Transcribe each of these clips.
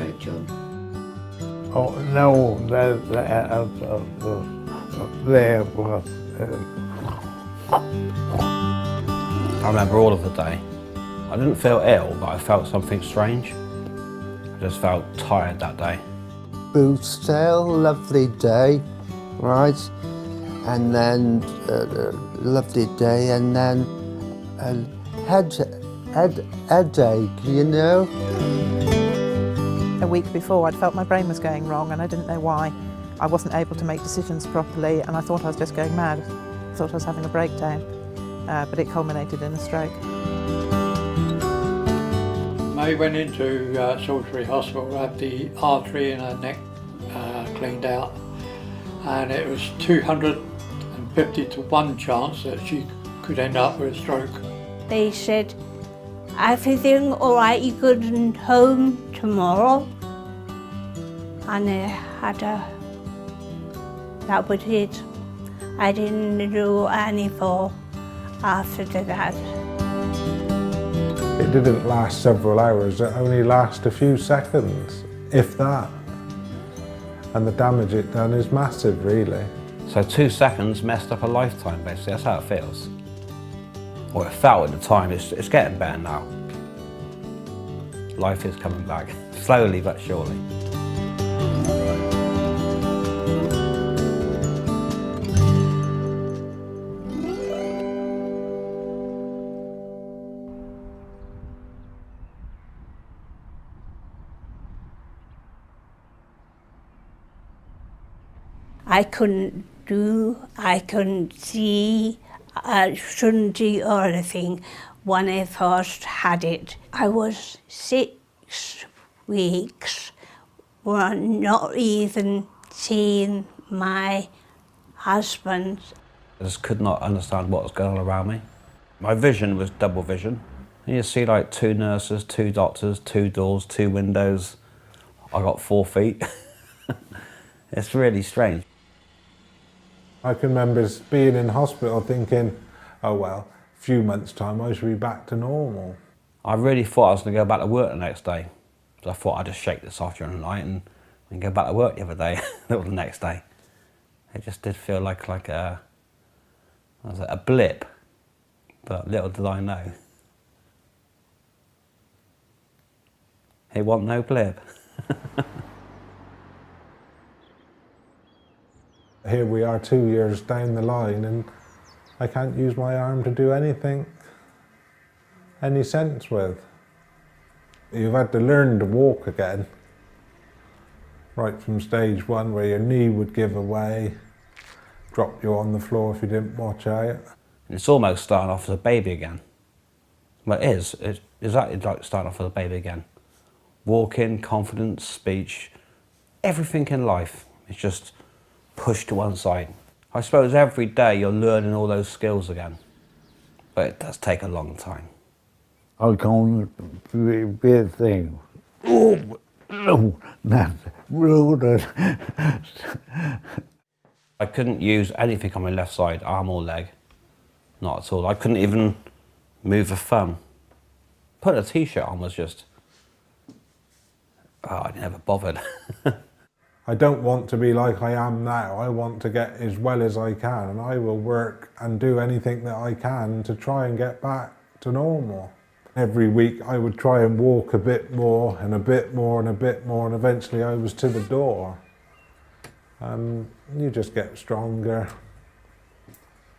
stroke, John? Oh, no, there was. I remember all of the day. I didn't feel ill, but I felt something strange. I just felt tired that day. Wiltshire, lovely day, right? And then lovely day, and then headache, you know? A week before, I'd felt my brain was going wrong and I didn't know why. I wasn't able to make decisions properly and I thought I was just going mad. I thought I was having a breakdown, but it culminated in a stroke. May went into Salisbury Hospital to have the artery in her neck cleaned out, and it was 250 to 1 chance that she could end up with a stroke. They said, everything all right, you go home tomorrow. And I had that was it. I didn't do any more after that. It didn't last several hours, it only lasted a few seconds, if that. And the damage it done is massive, really. So 2 seconds messed up a lifetime, basically. That's how it feels. Or it felt at the time. It's getting better now. Life is coming back, slowly but surely. I couldn't see, I shouldn't do anything when I first had it. I was 6 weeks, not even seeing my husband. I just could not understand what was going on around me. My vision was double vision. You see like 2 nurses, 2 doctors, 2 doors, 2 windows. I got 4 feet. It's really strange. I can remember being in hospital thinking, oh well, a few months' time I should be back to normal. I really thought I was going to go back to work the next day. So I thought I'd just shake this off during the night and go back to work the other day, the next day. It just did feel like a blip, but little did I know. It wasn't no blip. Here we are 2 years down the line and I can't use my arm to do anything any sense with. You've had to learn to walk again. Right from stage 1 where your knee would give away, drop you on the floor if you didn't watch out. It's almost starting off as a baby again. Well, it is. It's exactly like starting off as a baby again. Walking, confidence, speech, everything in life is just pushed to one side. I suppose every day you're learning all those skills again, but it does take a long time. I can't be a thing. Oh, no, that's rude. I couldn't use anything on my left side, arm or leg. Not at all. I couldn't even move a thumb. Putting a t-shirt on was just, I never bothered. I don't want to be like I am now. I want to get as well as I can, and I will work and do anything that I can to try and get back to normal. Every week I would try and walk a bit more and a bit more and a bit more, and eventually I was to the door. And you just get stronger.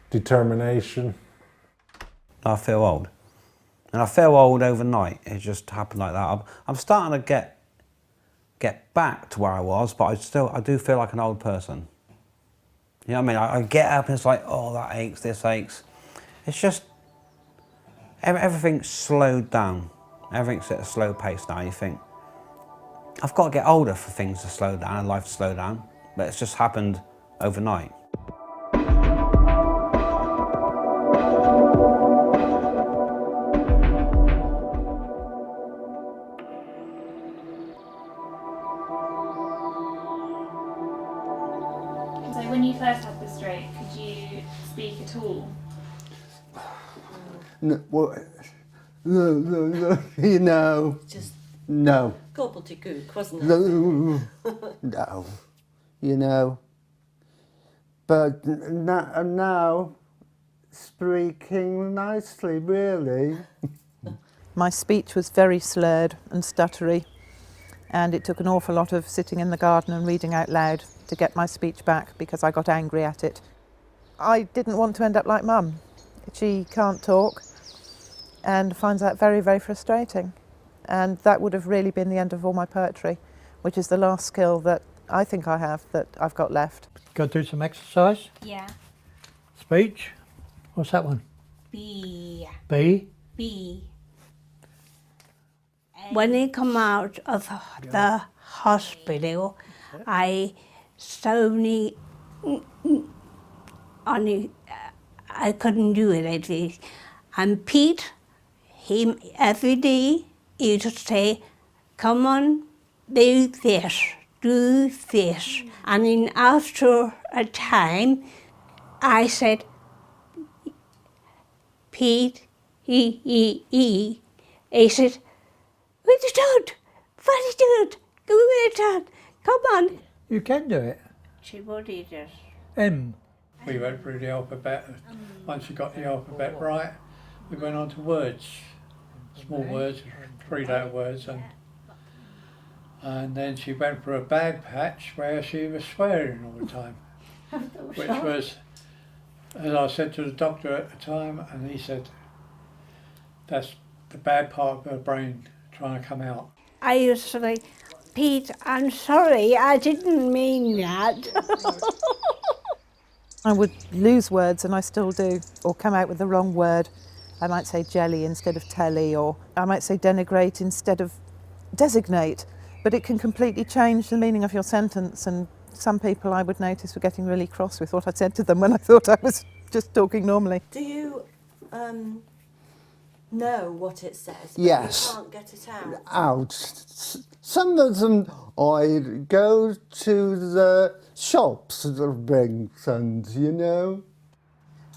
Determination. I feel old. And I feel old overnight. It just happened like that. I'm starting to get back to where I was, but I do feel like an old person. You know what I mean? I get up and it's like, oh, that aches, this aches. It's just, everything's slowed down. Everything's at a slow pace now. You think, I've got to get older for things to slow down and life to slow down, but it's just happened overnight. So when you first had the stroke, could you speak at all? No, well, no, you know. Just No. Gobbledygook, wasn't it? No. No. You know. But now, speaking nicely, really. My speech was very slurred and stuttery, and it took an awful lot of sitting in the garden and reading out loud to get my speech back because I got angry at it. I didn't want to end up like Mum. She can't talk and finds that very, very frustrating. And that would have really been the end of all my poetry, which is the last skill that I think I have that I've got left. Go do some exercise. Yeah. Speech. What's that one? B. B. B. When I come out of the hospital, I suddenly, I couldn't do it at least. And Pete, him every day, used to say, come on, do this, do this. And then after a time, I said, Pete, he said, what you done? What you done? Come on, come on. You can do it. She wanted us. M. We went through the alphabet. Once we got the alphabet right, we went on to words. Small words, 3-letter words. And then she went for a bad patch where she was swearing all the time. Which was, as I said to the doctor at the time, and he said, that's the bad part of her brain trying to come out. I used to say, Pete, I'm sorry, I didn't mean that. I would lose words, and I still do, or come out with the wrong word. I might say jelly instead of telly, or I might say denigrate instead of designate. But it can completely change the meaning of your sentence, and some people I would notice were getting really cross with what I said to them when I thought I was just talking normally. Do you know what it says? But Yes. You can't get it out. Out. Some of them I go to the shops to bring things, you know.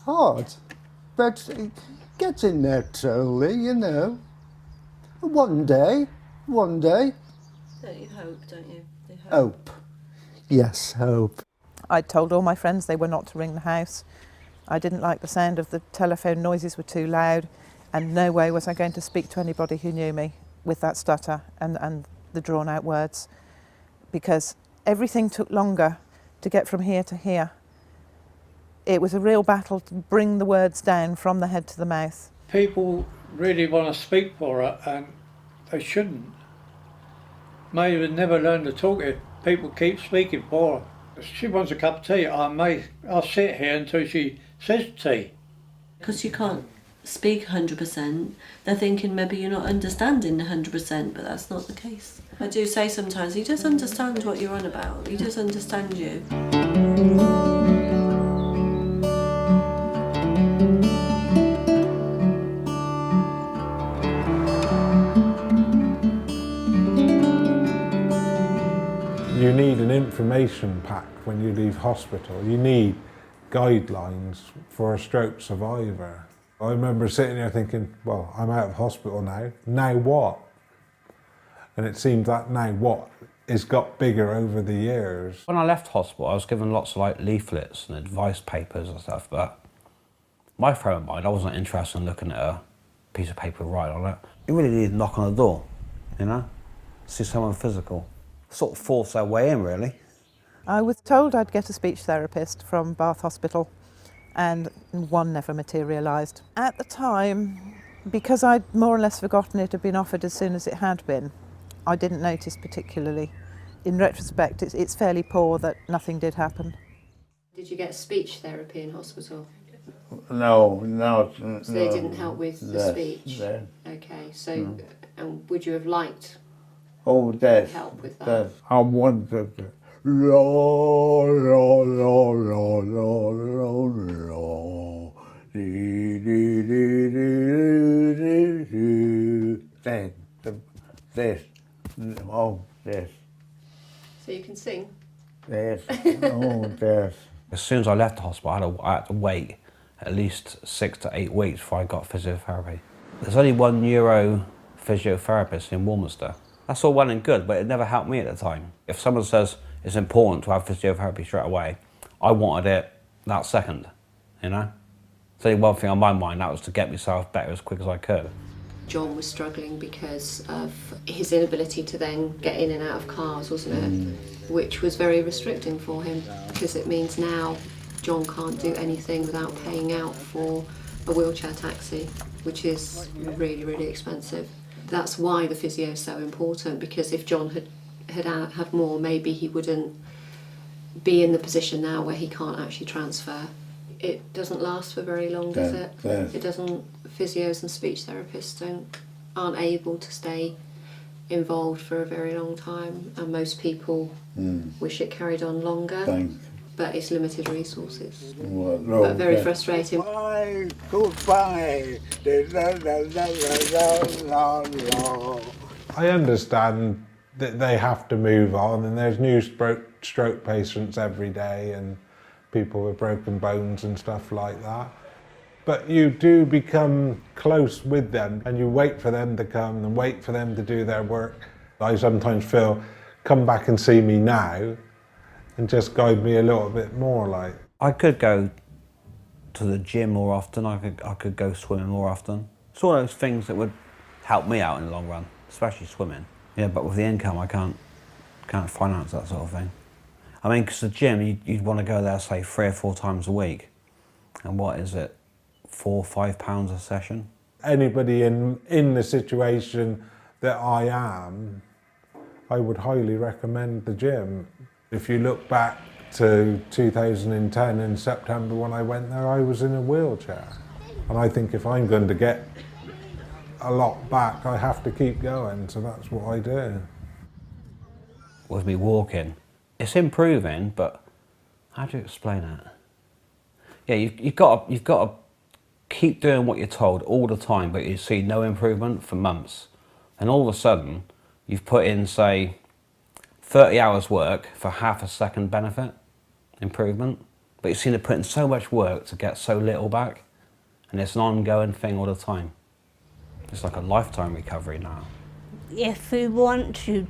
Hard. But getting there slowly, you know. One day. Don't you hope, don't you? You Hope. Yes, hope. I told all my friends they were not to ring the house. I didn't like the sound of the telephone, noises were too loud, and no way was I going to speak to anybody who knew me with that stutter and the drawn out words, because everything took longer to get from here to here. It was a real battle to bring the words down from the head to the mouth. People really want to speak for her, and they shouldn't. May would never learn to talk if people keep speaking for her. If she wants a cup of tea, I'll sit here until she says tea. Because you can't speak 100%, they're thinking maybe you're not understanding 100%, but that's not the case. I do say sometimes, he does understand what you're on about, he does understand you. You need an information pack when you leave hospital. You need guidelines for a stroke survivor. I remember sitting there thinking, well, I'm out of hospital now what? And it seems that now what has got bigger over the years. When I left hospital, I was given lots of like leaflets and advice papers and stuff, but my frame of mind, I wasn't interested in looking at a piece of paper right on it. You really need to knock on the door, you know? See someone physical. Sort of force their way in, really. I was told I'd get a speech therapist from Bath Hospital, and one never materialised. At the time, because I'd more or less forgotten it had been offered as soon as it had been, I didn't notice particularly. In retrospect, it's fairly poor that nothing did happen. Did you get speech therapy in hospital? No. So they didn't help with the speech? No. Okay, so would you have liked Oh, yes. help with that? Yes. I wanted to. La, la, la, la, la, la, la. Dee, dee, dee, dee, dee, dee. This. Oh, this. So you can sing? This. Oh, this. As soon as I left the hospital, I had to wait at least 6 to 8 weeks before I got physiotherapy. There's only one neuro physiotherapist in Wiltshire. That's all well and good, but it never helped me at the time. If someone says it's important to have physiotherapy straight away, I wanted it that second, you know? There's only one thing on my mind, that was to get myself better as quick as I could. John was struggling because of his inability to then get in and out of cars, wasn't it? Which was very restricting for him, because it means now John can't do anything without paying out for a wheelchair taxi, which is really, really expensive. That's why the physio is so important, because if John had more, maybe he wouldn't be in the position now where he can't actually transfer. It doesn't last for very long, does it? It doesn't. Physios and speech therapists aren't able to stay involved for a very long time, and most people wish it carried on longer. But it's limited resources. But very frustrating. Bye, goodbye. I understand that they have to move on, and there's new stroke patients every day and people with broken bones and stuff like that. But you do become close with them, and you wait for them to come and wait for them to do their work. I sometimes feel, come back and see me now and just guide me a little bit more. Like, I could go to the gym more often, I could go swimming more often. It's all those things that would help me out in the long run, especially swimming. Yeah, but with the income I can't finance that sort of thing. I mean, because the gym, you'd want to go there, say, 3 or 4 times a week. And what is it, £4 or £5 a session? Anybody in the situation that I am, I would highly recommend the gym. If you look back to 2010 in September when I went there, I was in a wheelchair. And I think if I'm going to get a lot back, I have to keep going, so that's what I do. With me walking, it's improving, but how do you explain it? Yeah, you've got to keep doing what you're told all the time, but you see no improvement for months. And all of a sudden, you've put in, say, 30 hours work for half a second benefit improvement, but you seem to put in so much work to get so little back, and it's an ongoing thing all the time. It's like a lifetime recovery now. If you want to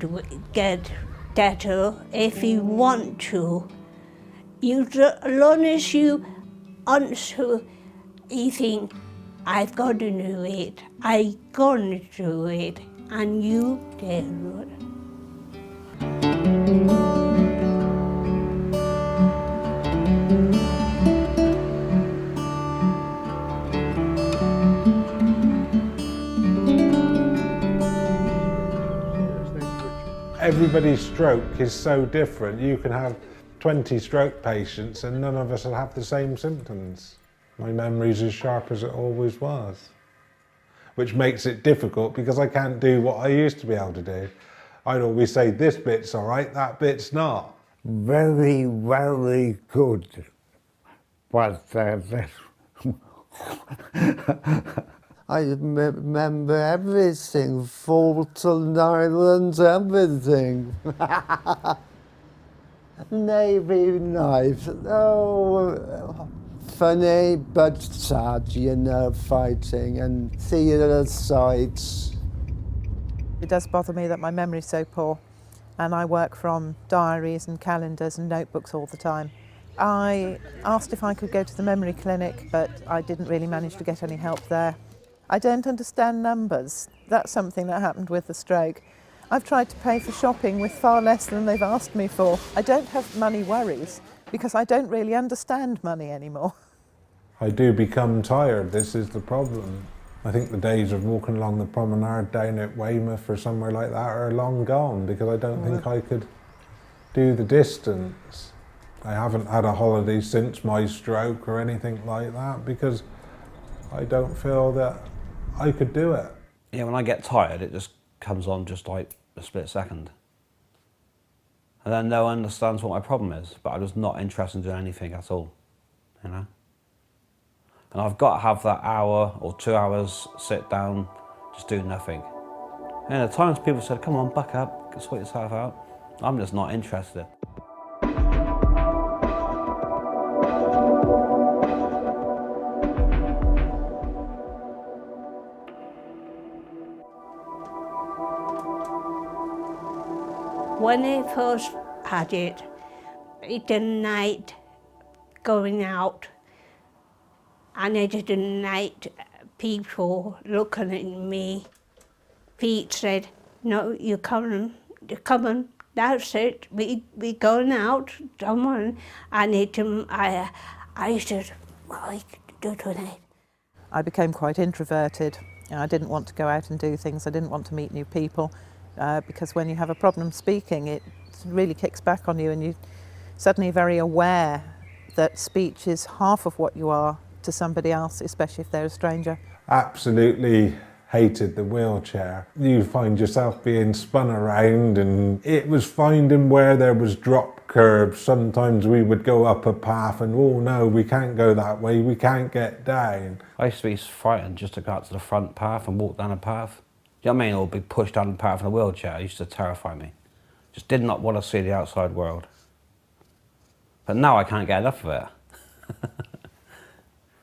get better, if you want to, as long as you answer, you think, I've got to do it, I'm going to do it, and you do it. Everybody's stroke is so different. You can have 20 stroke patients and none of us will have the same symptoms. My memory's as sharp as it always was, which makes it difficult because I can't do what I used to be able to do. I'd always say, this bit's all right, that bit's not. Very, very good. But I remember everything, Fulton Islands, everything. Navy knife, oh, funny but sad, you know, fighting and theatre sites. It does bother me that my memory's so poor, and I work from diaries and calendars and notebooks all the time. I asked if I could go to the memory clinic, but I didn't really manage to get any help there. I don't understand numbers. That's something that happened with the stroke. I've tried to pay for shopping with far less than they've asked me for. I don't have money worries because I don't really understand money anymore. I do become tired, this is the problem. I think the days of walking along the promenade down at Weymouth or somewhere like that are long gone because I don't think I could do the distance. I haven't had a holiday since my stroke or anything like that because I don't feel that I could do it. Yeah, when I get tired, it just comes on just like a split second. And then no one understands what my problem is, but I'm just not interested in doing anything at all, you know? And I've got to have that hour or 2 hours, sit down, just do nothing. And at times people said, come on, buck up, sort yourself out. I'm just not interested. When I first had it, I didn't like going out, and I didn't like people looking at me. Pete said, "No, you're coming, that's it, we going out, come on." And I said, "Well, I could do tonight." I became quite introverted. I didn't want to go out and do things. I didn't want to meet new people because when you have a problem speaking, it really kicks back on you, and you're suddenly very aware that speech is half of what you are to somebody else, especially if they're a stranger. Absolutely hated the wheelchair. You find yourself being spun around, and it was finding where there was drop curves. Sometimes we would go up a path and, oh no, we can't go that way, we can't get down. I used to be frightened just to go out to the front path and walk down a path. Do you know what I mean? Or be pushed down the path in a wheelchair. It used to terrify me. Just did not want to see the outside world. But now I can't get enough of it.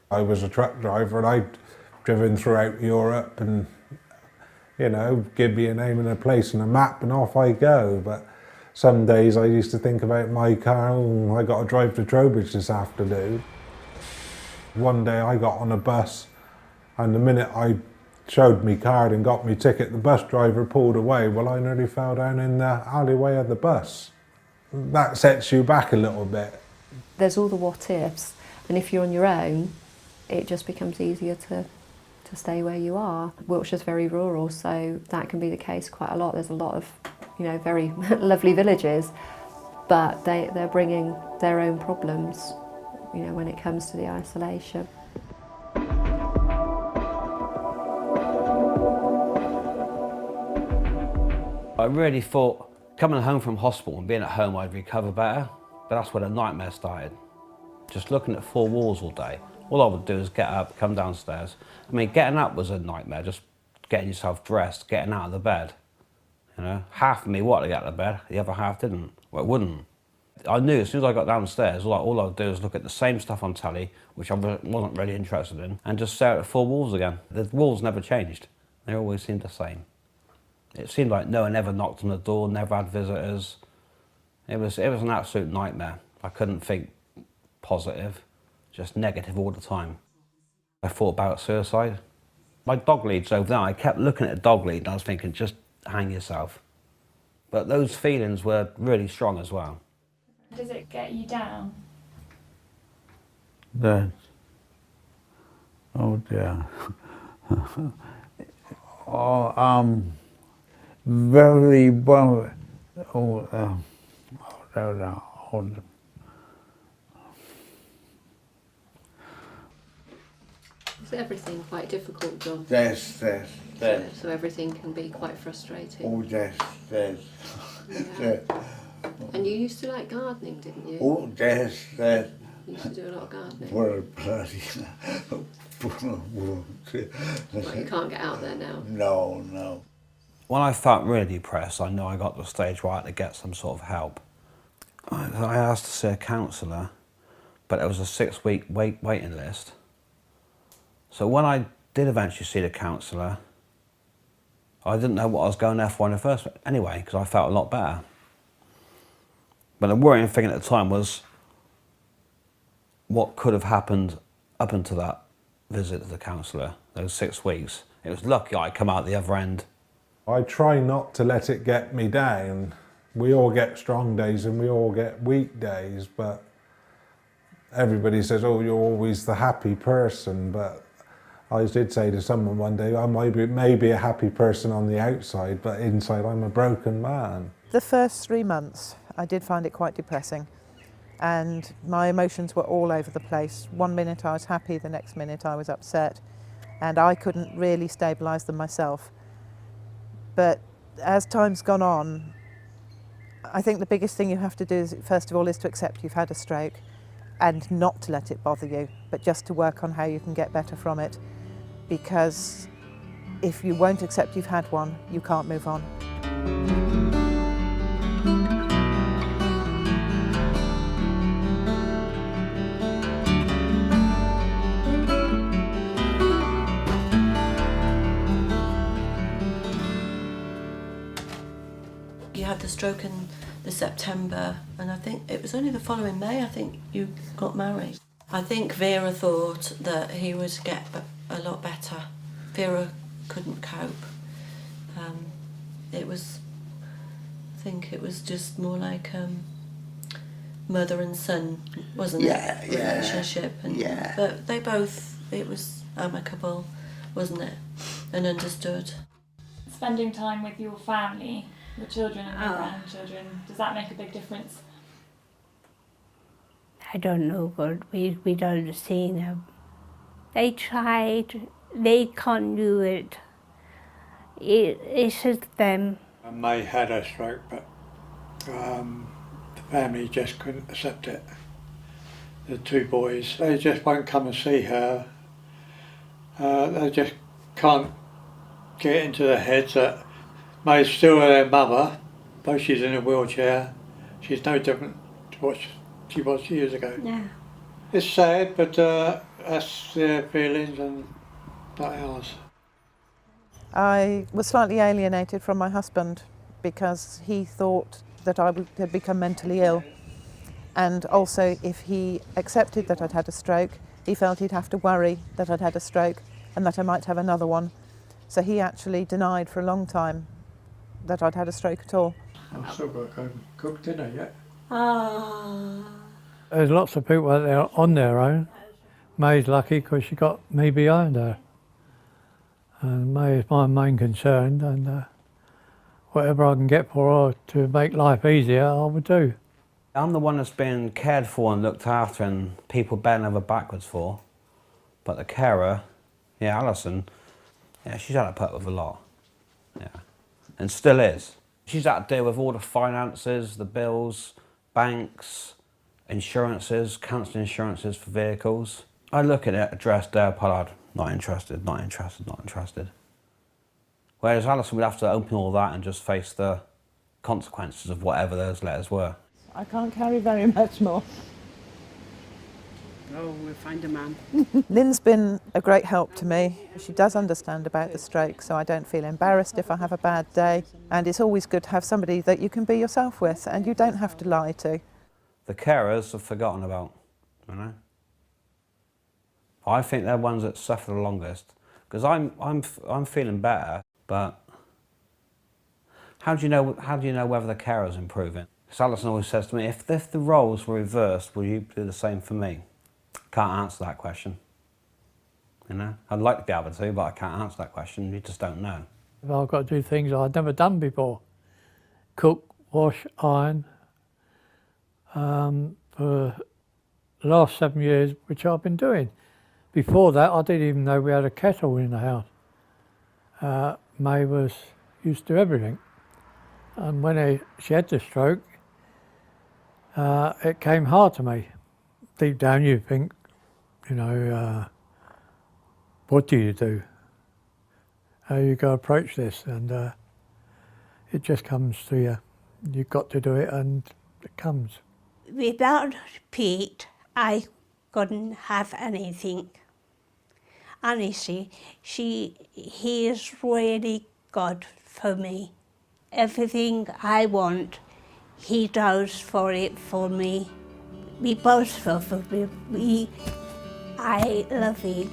I was a truck driver and I'd driven throughout Europe, and, you know, give me a name and a place and a map and off I go. But some days I used to think about my car, oh, I got to drive to Trowbridge this afternoon. One day I got on a bus, and the minute I showed me card and got me ticket, the bus driver pulled away. Well, I nearly fell down in the alleyway of the bus. That sets you back a little bit. There's all the what ifs, and if you're on your own, it just becomes easier to stay where you are. Wiltshire's very rural, so that can be the case quite a lot. There's a lot of, you know, very lovely villages, but they're bringing their own problems, you know, when it comes to the isolation. I really thought coming home from hospital and being at home I'd recover better, but that's where the nightmare started. Just looking at four walls all day. All I would do is get up, come downstairs. I mean, getting up was a nightmare, just getting yourself dressed, getting out of the bed. You know, half of me wanted to get out of bed, the other half didn't. Well, it wouldn't. I knew as soon as I got downstairs, all I would do is look at the same stuff on telly, which I wasn't really interested in, and just stare at the four walls again. The walls never changed. They always seemed the same. It seemed like no one ever knocked on the door, never had visitors. It was an absolute nightmare. I couldn't think positive, just negative all the time. I thought about suicide. My dog lead's over there. I kept looking at the dog lead and I was thinking, just hang yourself. But those feelings were really strong as well. Does it get you down? That. Oh dear. Oh, very well. Is everything quite difficult, John? Yes. So everything can be quite frustrating. Oh, yes. Yeah. And you used to like gardening, didn't you? Oh, yes. You used to do a lot of gardening. What a bloody. Well, you can't get out there now. No. When I felt really depressed, I knew I got to the stage where I had to get some sort of help. I asked to see a counsellor, but it was a 6-week waiting list. So when I did eventually see the counsellor, I didn't know what I was going there for in the first place anyway, because I felt a lot better. But the worrying thing at the time was what could have happened up until that visit to the counsellor, those 6 weeks. It was lucky I come out the other end. I try not to let it get me down. We all get strong days and we all get weak days, but everybody says, oh, you're always the happy person, but I did say to someone one day, I may be a happy person on the outside, but inside I'm a broken man. The first 3 months, I did find it quite depressing, and my emotions were all over the place. One minute I was happy, the next minute I was upset, and I couldn't really stabilise them myself. But as time's gone on, I think the biggest thing you have to do is, first of all, is to accept you've had a stroke and not to let it bother you, but just to work on how you can get better from it. Because if you won't accept you've had one, you can't move on. You had the stroke in the September, and I think it was only the following May, I think you got married. I think Vera thought that he would get a lot better. Vera couldn't cope. I think it was just more like mother and son, wasn't it? Relationship. And, but they both, it was amicable, wasn't it? And understood. Spending time with your family, your children and your grandchildren, does that make a big difference? I don't know, but we don't see them. They tried, they can't do it. It's just them. May had a stroke, but the family just couldn't accept it. The two boys, they just won't come and see her. They just can't get into their heads that May's still their mother, though she's in a wheelchair. She's no different to what she was years ago. Yeah. It's sad, but that's their feelings and not ours. I was slightly alienated from my husband because he thought that I had become mentally ill, and also if he accepted that I'd had a stroke, he felt he'd have to worry that I'd had a stroke and that I might have another one. So he actually denied for a long time that I'd had a stroke at all. I've still got to go and cook dinner yet. There's lots of people out there on their own. May's lucky because she got me behind her. And May is my main concern, and whatever I can get for her to make life easier, I would do. I'm the one that's been cared for and looked after and people bend over backwards for. But the carer, Alison, she's had to put up with a lot. And still is. She's had to deal with all the finances, the bills, banks, insurances, cancelling insurances for vehicles. I look at it, address Dale Pollard, not interested, not interested, not interested. Whereas Alison would have to open all that and just face the consequences of whatever those letters were. I can't carry very much more. Oh, we'll find a man. Lynn's been a great help to me. She does understand about the stroke, so I don't feel embarrassed if I have a bad day. And it's always good to have somebody that you can be yourself with and you don't have to lie to. The carers are forgotten about, you know. I think they're ones that suffer the longest because I'm feeling better, but how do you know whether the carer's improving? Because Alison always says to me, if the roles were reversed, will you do the same for me? Can't answer that question. You know, I'd like to be able to, but I can't answer that question. You just don't know. I've got to do things I've never done before. Cook, wash, iron. For the last 7 years, which I've been doing. Before that, I didn't even know we had a kettle in the house. May was used to everything. And when she had the stroke, it came hard to me. Deep down you think, you know, what do you do? How you go approach this? And it just comes to you. You've got to do it and it comes. Without Pete, I couldn't have anything. Honestly, he is really God for me. Everything I want, he does for me. We both love him. I love him.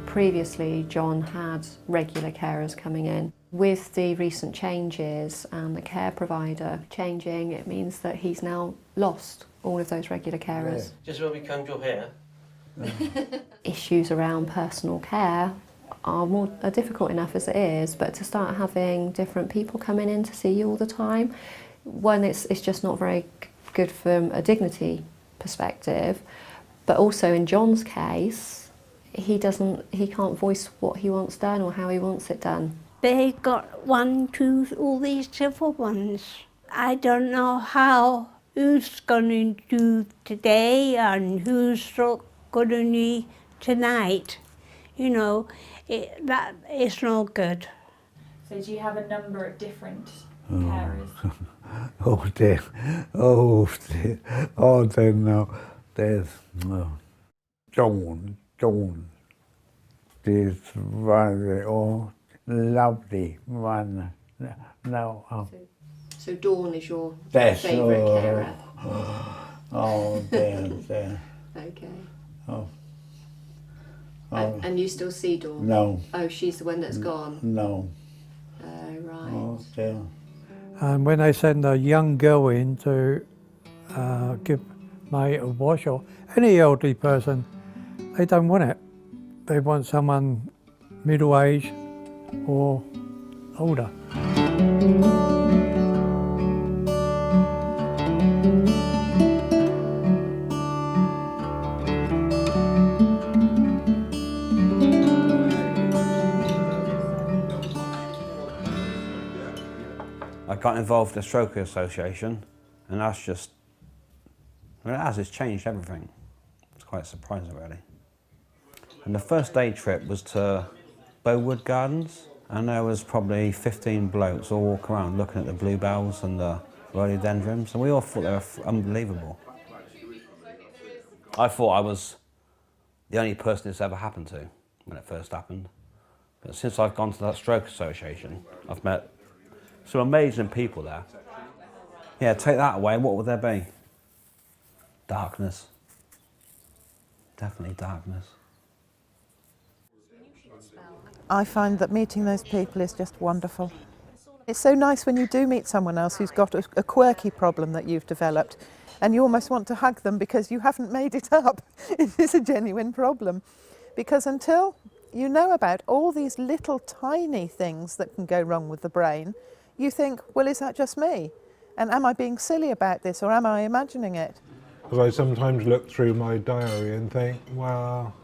Previously, John had regular carers coming in. With the recent changes and the care provider changing, it means that he's now lost all of those regular carers. Just when we come to here. Issues around personal care are difficult enough as it is, but to start having different people coming in to see you all the time, one, it's just not very good from a dignity perspective, but also in John's case, he can't voice what he wants done or how he wants it done. They got 1, 2, all these different ones. I don't know who's going to do today and who's going to do tonight. You know, that is not good. So do you have a number of different carers? Oh dear, oh dear, oh dear, no, there's Dawn, this very lovely one. No, So Dawn is your that's favourite carer? Oh dear. Okay. Oh. And you still see Dawn? No. Oh, she's the one that's gone? No. Oh, right. Oh dear. And when they send a young girl in to give mate a wash, or any elderly person, they don't want it. They want someone middle-aged or older. I got involved in the Stroke Association, and that's just, it's changed everything. It's quite surprising, really. And the first day trip was to Bowood Gardens, and there was probably 15 blokes all walking around looking at the bluebells and the rhododendrons, and we all thought they were unbelievable. I thought I was the only person this ever happened to when it first happened. But since I've gone to that Stroke Association, I've met some amazing people there. Yeah, take that away, what would there be? Darkness. Definitely darkness. I find that meeting those people is just wonderful. It's so nice when you do meet someone else who's got a quirky problem that you've developed, and you almost want to hug them because you haven't made it up. It is a genuine problem. Because until you know about all these little tiny things that can go wrong with the brain, you think, well, is that just me? And am I being silly about this, or am I imagining it? Because I sometimes look through my diary and think, well,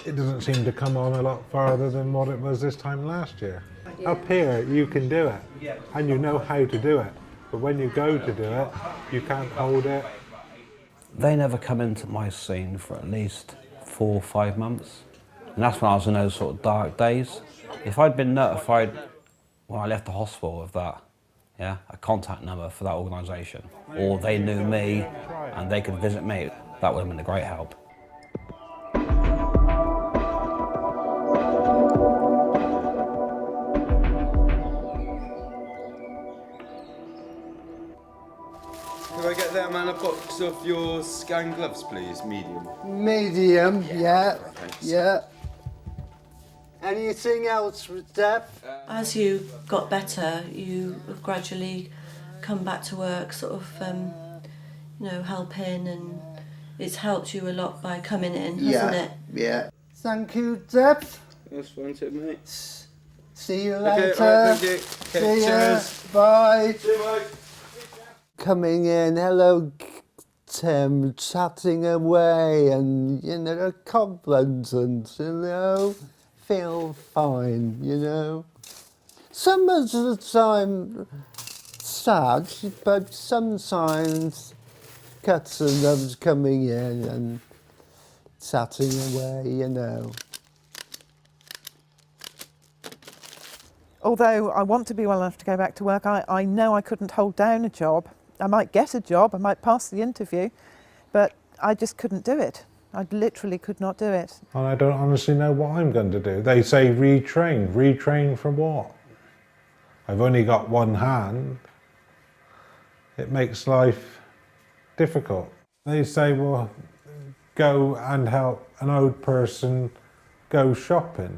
it doesn't seem to come on a lot farther than what it was this time last year. Yeah. Up here, you can do it, and you know how to do it. But when you go to do it, you can't hold it. They never come into my scene for at least 4 or 5 months. And that's when I was in those sort of dark days. If I'd been notified when I left the hospital of that, a contact number for that organisation, or they knew me and they could visit me, that would have been a great help. Can I get that man a box of your scan gloves, please? Medium. Medium, yeah. Anything else with that? As you got better, you have gradually come back to work, sort of, helping, and it's helped you a lot by coming in, hasn't it? Yeah. Thank you, Deb. That's fine, too, mate. See you later. Okay, all right, thank you. Okay, See cheers. ya. Bye. See you, mate. Coming in, hello, Tim, chatting away, and, compliments, and, feel fine, Some of the time sad, but sometimes cats and doves coming in and chatting away, Although I want to be well enough to go back to work, I know I couldn't hold down a job. I might get a job, I might pass the interview, but I just couldn't do it. I literally could not do it. And I don't honestly know what I'm going to do. They say retrain. Retrain for what? I've only got one hand. It makes life difficult. They say, well, go and help an old person go shopping.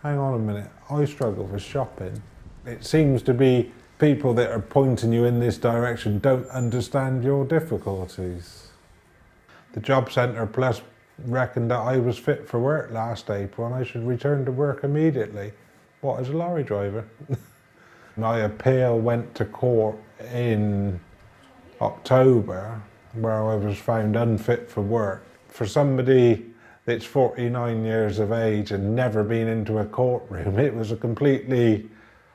Hang on a minute, I struggle with shopping. It seems to be people that are pointing you in this direction don't understand your difficulties. The Job Centre Plus reckoned that I was fit for work last April and I should return to work immediately. What, as a lorry driver? My appeal went to court in October, where I was found unfit for work. For somebody that's 49 years of age and never been into a courtroom, it was a completely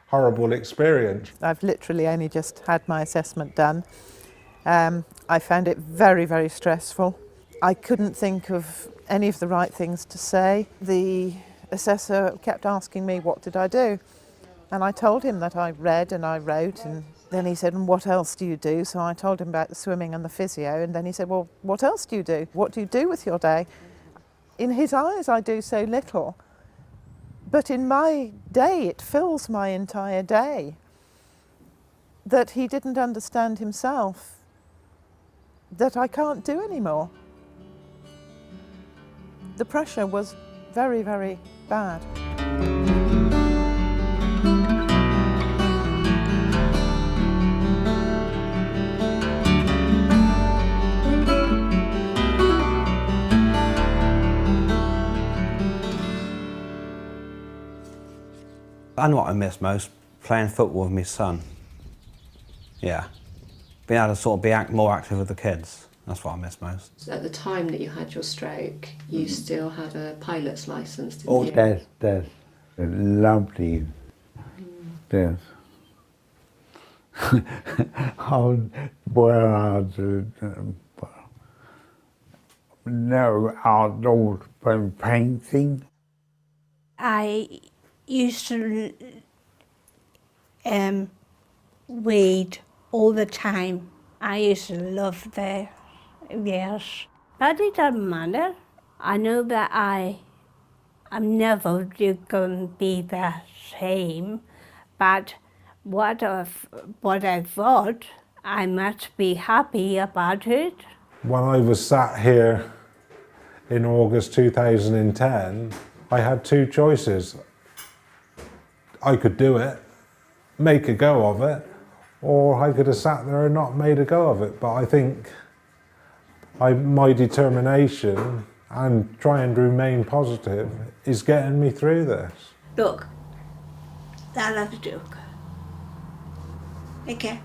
horrible experience. I've literally only just had my assessment done. I found it very, very stressful. I couldn't think of any of the right things to say. The assessor kept asking me, what did I do? And I told him that I read and I wrote, and then he said, and what else do you do? So I told him about the swimming and the physio, and then he said, well, what else do you do? What do you do with your day? In his eyes, I do so little, but in my day, it fills my entire day. That he didn't understand himself, that I can't do anymore. The pressure was very, very bad. I know what I miss most, playing football with my son. Yeah, being able to sort of be more active with the kids, that's what I miss most. So at the time that you had your stroke, you still had a pilot's licence, didn't you? That's lovely. Yes. No outdoors but painting. I used to read all the time. I used to love the yes, but it doesn't matter. I know that I'm never going to be the same, but what I thought, I must be happy about it. When I was sat here in August 2010, I had two choices. I could do it, make a go of it, or I could have sat there and not made a go of it. But I think my determination and trying to remain positive is getting me through this. Look, that's a joke. Okay,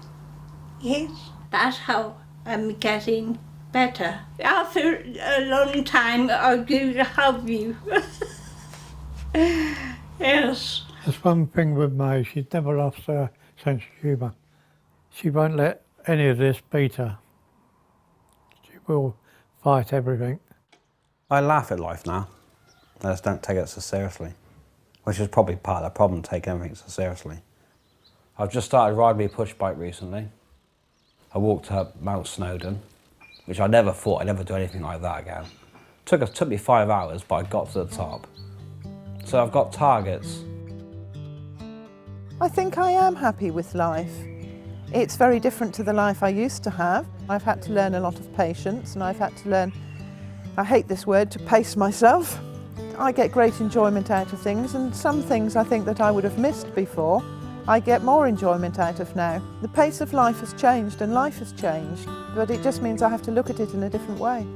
yes, that's how I'm getting better. After a long time, I'll help you. Yes. There's one thing with May, she's never lost her sense of humour. She won't let any of this beat her. She will fight everything. I laugh at life now. I just don't take it so seriously, which is probably part of the problem, taking everything so seriously. I've just started riding my push bike recently. I walked up Mount Snowdon, which I never thought I'd ever do anything like that again. Took me 5 hours, but I got to the top. So I've got targets. I think I am happy with life. It's very different to the life I used to have. I've had to learn a lot of patience, and I've had to learn, I hate this word, to pace myself. I get great enjoyment out of things, and some things I think that I would have missed before, I get more enjoyment out of now. The pace of life has changed and life has changed, but it just means I have to look at it in a different way.